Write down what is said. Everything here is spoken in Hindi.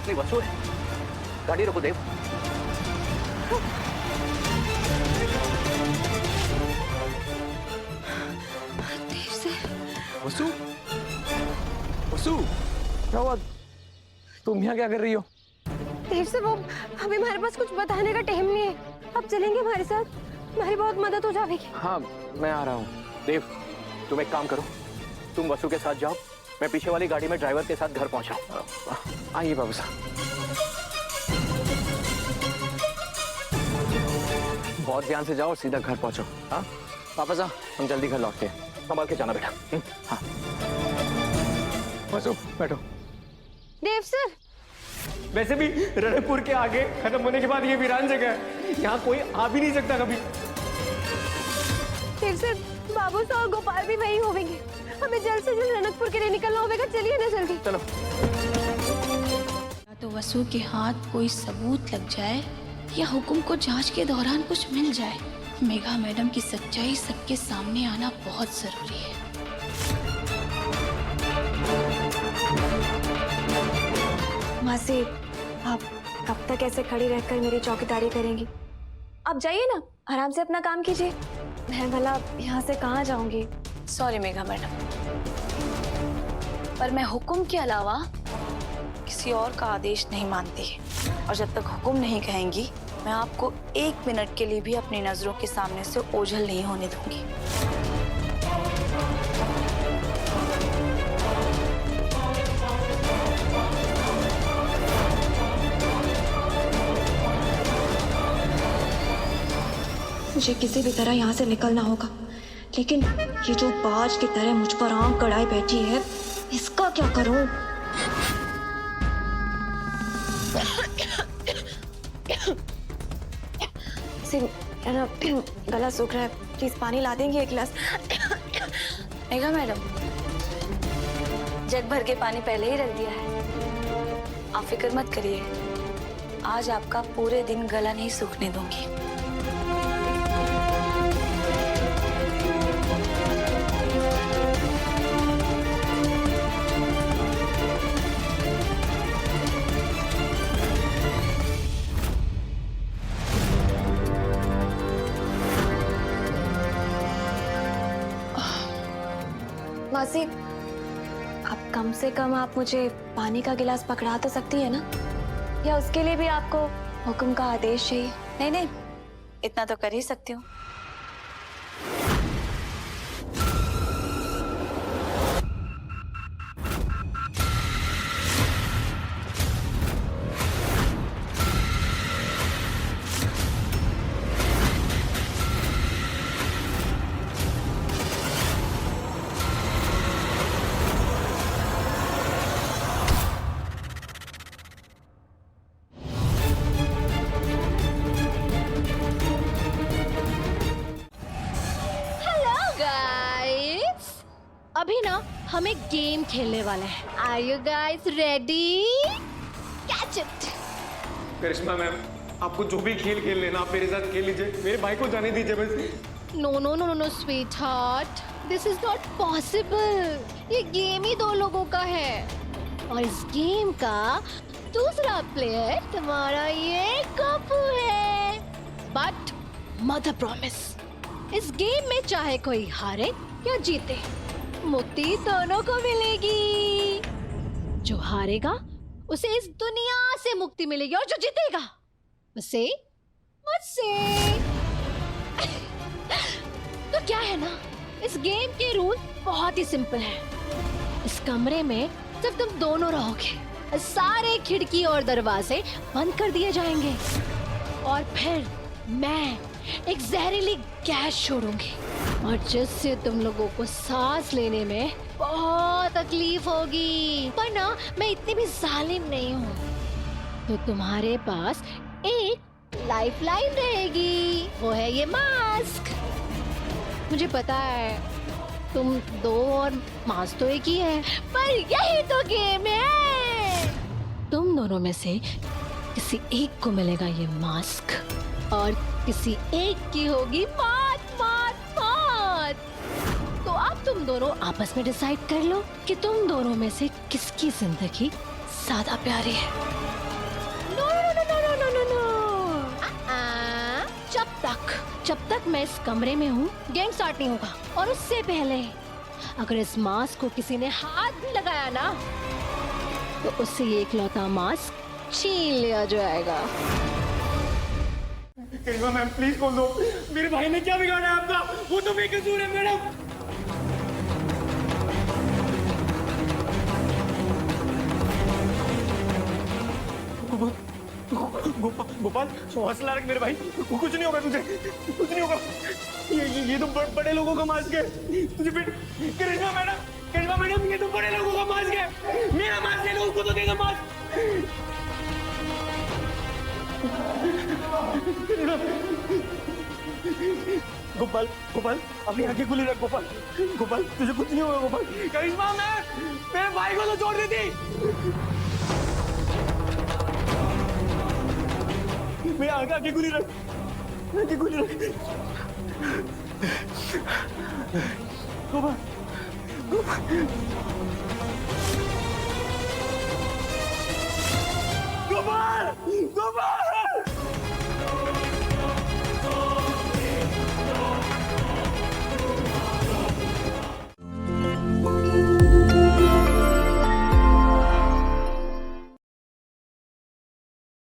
अपनी वसु है। गाड़ी रोको देव। देव से वसु, वसु, क्या हुआ? तुम यहाँ क्या कर रही हो? देव से वो अभी हमारे पास कुछ बताने का टाइम नहीं है। आप चलेंगे हमारे साथ? हमारी बहुत मदद हो जाएगी। हाँ, मैं आ रहा हूँ। देव, तुम एक काम करो, तुम वसु के साथ जाओ, मैं पीछे वाली गाड़ी में ड्राइवर के साथ घर पहुंचाऊं। आइए बाबू साहब। बहुत ध्यान से जाओ और सीधा घर पहुंचो। हाँ पापा साहब, हम जल्दी घर लौटते हैं। संभाल के जाना बेटा। हाँ वसु, बैठो। देव सर, वैसे भी रणकपुर के आगे खत्म होने के बाद ये वीरान जगह है, यहाँ कोई आ भी नहीं सकता कभी। देव सर, बाबू साहब और गोपाल भी वही होंगे। हमें जल्द से जल्द रणकपुर के लिए निकलना होगा। चलिए ना जल्दी। चलो। या तो वसु के हाथ कोई सबूत लग जाए या हुकुम को जांच के दौरान कुछ मिल जाए। मेघा मैडम की सच्चाई सबके सामने आना बहुत जरूरी है। मासी, आप कब तक ऐसे खड़ी रहकर मेरी चौकीदारी करेंगी? आप जाइए ना, आराम से अपना काम कीजिए। मैं भला यहाँ से कहाँ जाऊंगी? सॉरी मेघा मैडम, पर मैं हुकुम के अलावा किसी और का आदेश नहीं मानती। और जब तक हुकुम नहीं कहेंगी, मैं आपको 1 मिनट के लिए भी अपनी नजरों के सामने से ओझल नहीं होने दूंगी। मुझे किसी भी तरह यहाँ से निकलना होगा, लेकिन ये जो बाज की तरह मुझ पर आंख गड़ाई बैठी है, इसका क्या करूं? मेरा गला सूख रहा है, प्लीज पानी ला देंगे 1 गिलास? मेघा मैडम, जग भर के पानी पहले ही रख दिया है, आप फिक्र मत करिए। आज आपका पूरे दिन गला नहीं सूखने दूंगी। मासी, आप कम से कम आप मुझे पानी का गिलास पकड़ा तो सकती है ना? या उसके लिए भी आपको हुक्म का आदेश चाहिए? नहीं नहीं, इतना तो कर ही सकती हूँ। अभी ना हम एक गेम खेलने वाले हैं। Are you guys ready? Catch it. Karishma ma'am, आपको जो भी खेल खेल लेना, आप मेरे साथ खेल लीजिए। मेरे भाई को जाने दीजिए बस। No no no no sweetheart, this is not possible. ये गेम ही 2 लोगों का है और इस गेम का दूसरा प्लेयर तुम्हारा ये कपू है। बट मदर प्रॉमिस, इस गेम में चाहे कोई हारे या जीते, मुक्ति दोनों को मिलेगी। जो हारेगा उसे इस दुनिया से मुक्ति मिलेगी और जो जीतेगा उसे मुझसे। तो क्या है ना, इस गेम के रूल बहुत ही सिंपल है। इस कमरे में सिर्फ तुम दोनों रहोगे। सारे खिड़की और दरवाजे बंद कर दिए जाएंगे और फिर मैं एक जहरीली गैस छोड़ूंगी और जिससे तुम लोगों को सांस लेने में बहुत तकलीफ होगी। पर ना, मैं इतनी भी जालिम नहीं हूँ, तो तुम्हारे पास एक लाइफलाइन रहेगी, वो है ये मास्क। मुझे पता है तुम 2 और मास्क तो एक ही है, पर यही तो गेम है। तुम दोनों में से किसी एक को मिलेगा ये मास्क और किसी एक की होगी मौत मौत मौत। तो अब तुम दोनों आपस में डिसाइड कर लो कि तुम दोनों में से किसकी जिंदगी ज्यादा प्यारी है। जब तक मैं इस कमरे में हूँ गेम स्टार्ट नहीं होगा। और उससे पहले अगर इस मास्क को किसी ने हाथ भी लगाया ना तो उससे ये इकलौता मास्क छीन लिया जाएगा। करिश्मा मैम प्लीज खोल दो, मेरे भाई ने क्या बिगाड़ा है आपका? वो तो बेकसूर है मैडम। गोपाल हौसला रख मेरे भाई, कुछ नहीं होगा तुझे, कुछ नहीं होगा। ये तो बड़े लोगों का मास्क है, तुझे फिर करिश्मा मैडम ये तो बड़े लोगों का मास्क है, मेरा मास्क है, उसको तो दे दो मास्क। गोपाल अपनी आंखें खुली रख गोपाल तुझे कुछ नहीं होगा गोपाल। करिश्मा मैम मेरे भाई को तो छोड़ दी थी, मेरी आंखें खुली रख, आंखें खुली रख। गोपाल गोपाल गोपाल